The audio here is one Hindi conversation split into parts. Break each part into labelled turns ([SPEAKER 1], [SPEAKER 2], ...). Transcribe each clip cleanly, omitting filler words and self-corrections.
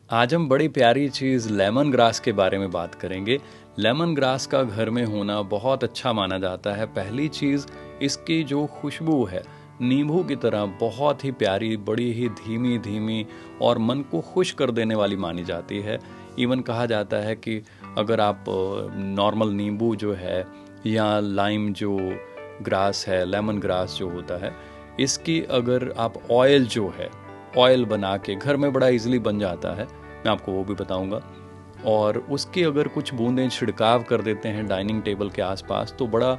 [SPEAKER 1] आज हम बड़ी प्यारी चीज़ लेमन ग्रास के बारे में बात करेंगे। लेमन ग्रास का घर में होना बहुत अच्छा माना जाता है। पहली चीज़, इसकी जो खुशबू है नींबू की तरह बहुत ही प्यारी, बड़ी ही धीमी धीमी और मन को खुश कर देने वाली मानी जाती है। इवन कहा जाता है कि अगर आप नॉर्मल नींबू जो है या लाइम जो ग्रास है, लेमन ग्रास जो होता है, इसकी अगर आप ऑयल जो है, ऑयल बना के घर में बड़ा इजीली बन जाता है, मैं आपको वो भी बताऊंगा। और उसकी अगर कुछ बूंदें छिड़काव कर देते हैं डाइनिंग टेबल के आसपास तो बड़ा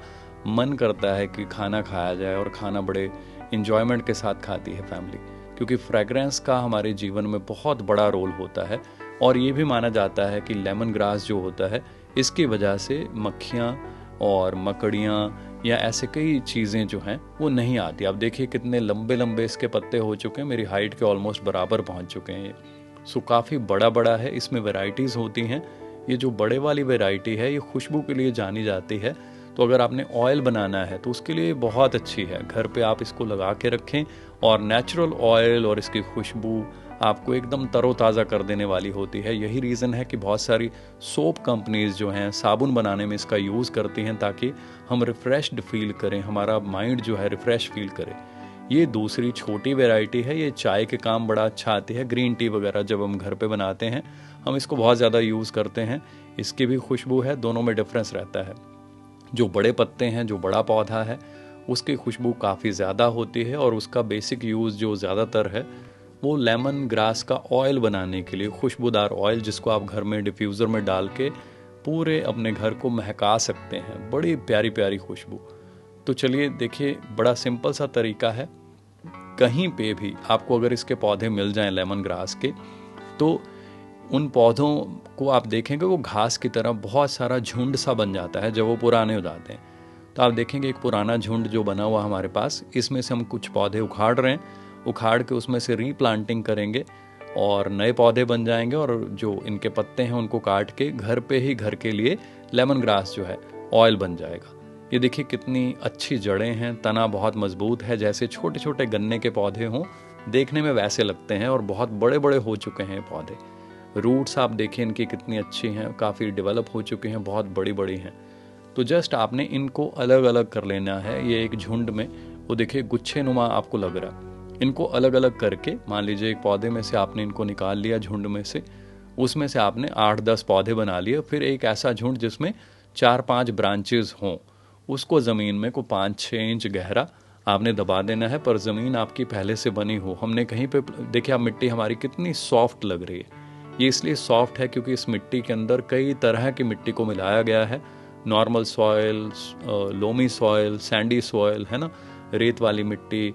[SPEAKER 1] मन करता है कि खाना खाया जाए, और खाना बड़े इन्जॉयमेंट के साथ खाती है फैमिली, क्योंकि फ्रेगरेंस का हमारे जीवन में बहुत बड़ा रोल होता है। और ये भी माना जाता है कि लेमन ग्रास जो होता है, इसकी वजह से मक्खियाँ और मकड़ियाँ या ऐसे कई चीज़ें जो हैं वो नहीं आती। आप देखिए कितने लंबे लंबे इसके पत्ते हो चुके हैं, मेरी हाइट के ऑलमोस्ट बराबर पहुंच चुके हैं ये। सो काफ़ी बड़ा बड़ा है, इसमें वैरायटीज़ होती हैं। ये जो बड़े वाली वैरायटी है ये खुशबू के लिए जानी जाती है। तो अगर आपने ऑयल बनाना है तो उसके लिए बहुत अच्छी है। घर पे आप इसको लगा के रखें, और नेचुरल ऑयल और इसकी खुशबू आपको एकदम तरोताज़ा कर देने वाली होती है। यही रीज़न है कि बहुत सारी सोप कंपनीज जो हैं साबुन बनाने में इसका यूज़ करती हैं, ताकि हम रिफ़्रेश्ड फील करें, हमारा माइंड जो है रिफ़्रेश फील करे। ये दूसरी छोटी वैरायटी है, ये चाय के काम बड़ा अच्छा आती है। ग्रीन टी वगैरह जब हम घर पे बनाते हैं हम इसको बहुत ज़्यादा यूज़ करते हैं। इसकी भी खुशबू है, दोनों में डिफरेंस रहता है। जो बड़े पत्ते हैं, जो बड़ा पौधा है, उसकी खुशबू काफ़ी ज़्यादा होती है, और उसका बेसिक यूज़ जो ज़्यादातर है वो लेमन ग्रास का ऑयल बनाने के लिए, खुशबूदार ऑयल जिसको आप घर में डिफ्यूज़र में डाल के पूरे अपने घर को महका सकते हैं। बड़ी प्यारी प्यारी खुशबू। तो चलिए देखिए, बड़ा सिंपल सा तरीका है। कहीं पे भी आपको अगर इसके पौधे मिल जाएं लेमन ग्रास के, तो उन पौधों को आप देखेंगे वो घास की तरह बहुत सारा झुंड सा बन जाता है जब वो पुराने हो जाते हैं। तो आप देखेंगे एक पुराना झुंड जो बना हुआ हमारे पास, इसमें से हम कुछ पौधे उखाड़ रहे हैं, उखाड़ के उसमें से रीप्लांटिंग करेंगे और नए पौधे बन जाएंगे। और जो इनके पत्ते हैं उनको काट के घर पे ही, घर के लिए लेमन ग्रास जो है ऑयल बन जाएगा। ये देखिए कितनी अच्छी जड़ें हैं, तना बहुत मजबूत है, जैसे छोटे छोटे गन्ने के पौधे हों देखने में वैसे लगते हैं, और बहुत बड़े बड़े हो चुके हैं पौधे। रूट्स आप देखिए इनकी कितनी अच्छी हैं, काफ़ी डेवलप हो चुके हैं, बहुत बड़ी बड़ी हैं। तो जस्ट आपने इनको अलग अलग कर लेना है। ये एक झुंड में, वो देखिए गुच्छे नुमा आपको लग रहा है, इनको अलग अलग करके, मान लीजिए एक पौधे में से आपने इनको निकाल लिया झुंड में से, उसमें से आपने 8-10 पौधे बना लिए। फिर एक ऐसा झुंड जिसमें 4-5 ब्रांचेस हों, उसको ज़मीन में को 5-6 इंच गहरा आपने दबा देना है, पर ज़मीन आपकी पहले से बनी हो। हमने कहीं पे देखिए, आप मिट्टी हमारी कितनी सॉफ्ट लग रही है। ये इसलिए सॉफ्ट है क्योंकि इस मिट्टी के अंदर कई तरह की मिट्टी को मिलाया गया है। Normal soil, loamy soil, Sandy soil, है ना, रेत वाली मिट्टी,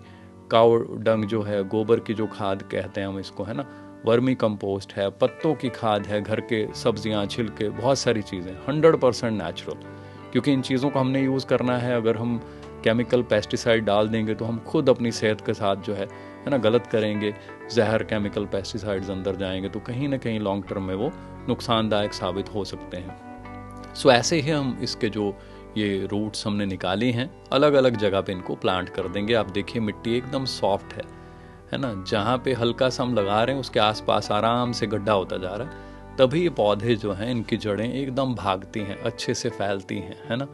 [SPEAKER 1] काउ डंग जो है, गोबर की जो खाद कहते हैं हम इसको, है ना, वर्मी कंपोस्ट है, पत्तों की खाद है, घर के सब्जियां, छिलके, बहुत सारी चीज़ें 100% नेचुरल। क्योंकि इन चीज़ों को हमने यूज़ करना है। अगर हम केमिकल पेस्टिसाइड डाल देंगे तो हम खुद अपनी सेहत के साथ जो है ना गलत करेंगे। जहर केमिकल पेस्टिसाइड्स अंदर जाएंगे तो कहीं ना कहीं लॉन्ग टर्म में वो नुकसानदायक साबित हो सकते हैं। सो ऐसे ही हम इसके जो ये रूट्स हमने निकाली हैं, अलग अलग जगह पे इनको प्लांट कर देंगे। आप देखिए मिट्टी एकदम सॉफ्ट है ना, जहाँ पे हल्का सा हम लगा रहे हैं उसके आसपास आराम से गड्ढा होता जा रहा है। तभी ये पौधे जो हैं, इनकी जड़ें एकदम भागती हैं, अच्छे से फैलती हैं, है ना।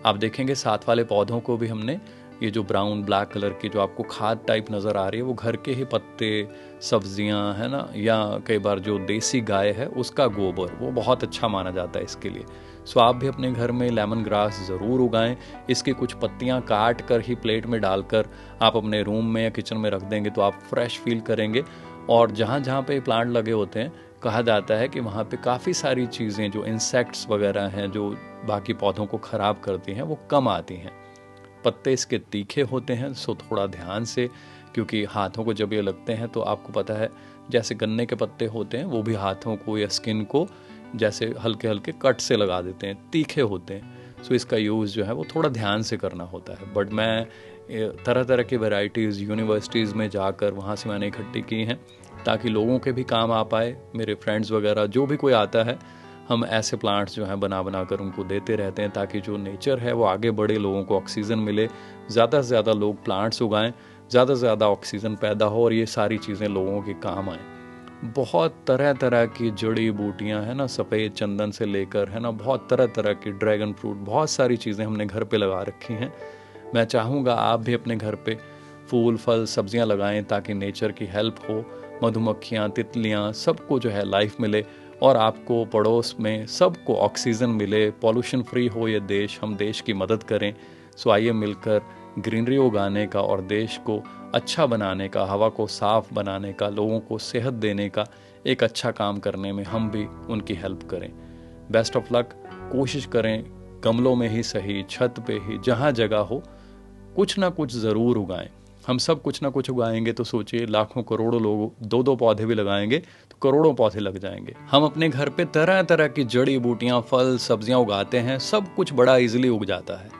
[SPEAKER 1] आप देखेंगे साथ वाले पौधों को भी हमने, ये जो ब्राउन ब्लैक कलर की जो आपको खाद टाइप नज़र आ रही है, वो घर के ही पत्ते, सब्जियां, है ना, या कई बार जो देसी गाय है उसका गोबर, वो बहुत अच्छा माना जाता है इसके लिए। सो आप भी अपने घर में लेमन ग्रास ज़रूर उगाएं। इसकी कुछ पत्तियां काट कर ही प्लेट में डालकर आप अपने रूम में या किचन में रख देंगे तो आप फ्रेश फील करेंगे। और जहाँ जहाँ पे प्लांट लगे होते हैं, कहा जाता है कि वहाँ पे काफ़ी सारी चीज़ें, जो इंसेक्ट्स वगैरह हैं जो बाकी पौधों को ख़राब करती हैं, वो कम आती हैं। पत्ते इसके तीखे होते हैं, सो थोड़ा ध्यान से, क्योंकि हाथों को जब ये लगते हैं तो आपको पता है जैसे गन्ने के पत्ते होते हैं वो भी हाथों को या स्किन को जैसे हल्के हल्के कट से लगा देते हैं, तीखे होते हैं। सो इसका यूज़ जो है वो थोड़ा ध्यान से करना होता है। बट मैं तरह तरह की वैरायटीज़ यूनिवर्सिटीज़ में जाकर वहाँ से मैंने इकट्ठी की हैं, ताकि लोगों के भी काम आ पाए। मेरे फ्रेंड्स वगैरह जो भी कोई आता है, हम ऐसे प्लांट्स जो हैं बना बना कर उनको देते रहते हैं, ताकि जो नेचर है वो आगे बढ़े, लोगों को ऑक्सीजन मिले। ज़्यादा से ज़्यादा लोग प्लांट्स उगाएं, ज़्यादा से ज़्यादा ऑक्सीजन पैदा हो और ये सारी चीज़ें लोगों के काम आएँ। बहुत तरह तरह की जड़ी बूटियां है ना, सफ़ेद चंदन से लेकर है ना, बहुत तरह तरह की ड्रैगन फ्रूट, बहुत सारी चीज़ें हमने घर पे लगा रखी हैं। मैं चाहूँगा आप भी अपने घर पे फूल फल सब्जियां लगाएं ताकि नेचर की हेल्प हो, मधुमक्खियाँ तितलियाँ सबको जो है लाइफ मिले और आपको पड़ोस में सबको ऑक्सीजन मिले, पॉल्यूशन फ्री हो ये देश, हम देश की मदद करें। सो आइए मिलकर ग्रीनरी उगाने का और देश को अच्छा बनाने का, हवा को साफ बनाने का, लोगों को सेहत देने का एक अच्छा काम करने में हम भी उनकी हेल्प करें। Best of luck. कोशिश करें गमलों में ही सही, छत पे ही, जहाँ जगह हो कुछ ना कुछ ज़रूर उगाएं। हम सब कुछ ना कुछ उगाएंगे तो सोचिए लाखों करोड़ों लोग दो दो पौधे भी लगाएंगे तो करोड़ों पौधे लग जाएंगे। हम अपने घर पे तरह तरह की जड़ी बूटियां, फल, सब्जियां उगाते हैं, सब कुछ बड़ा इजीली उग जाता है।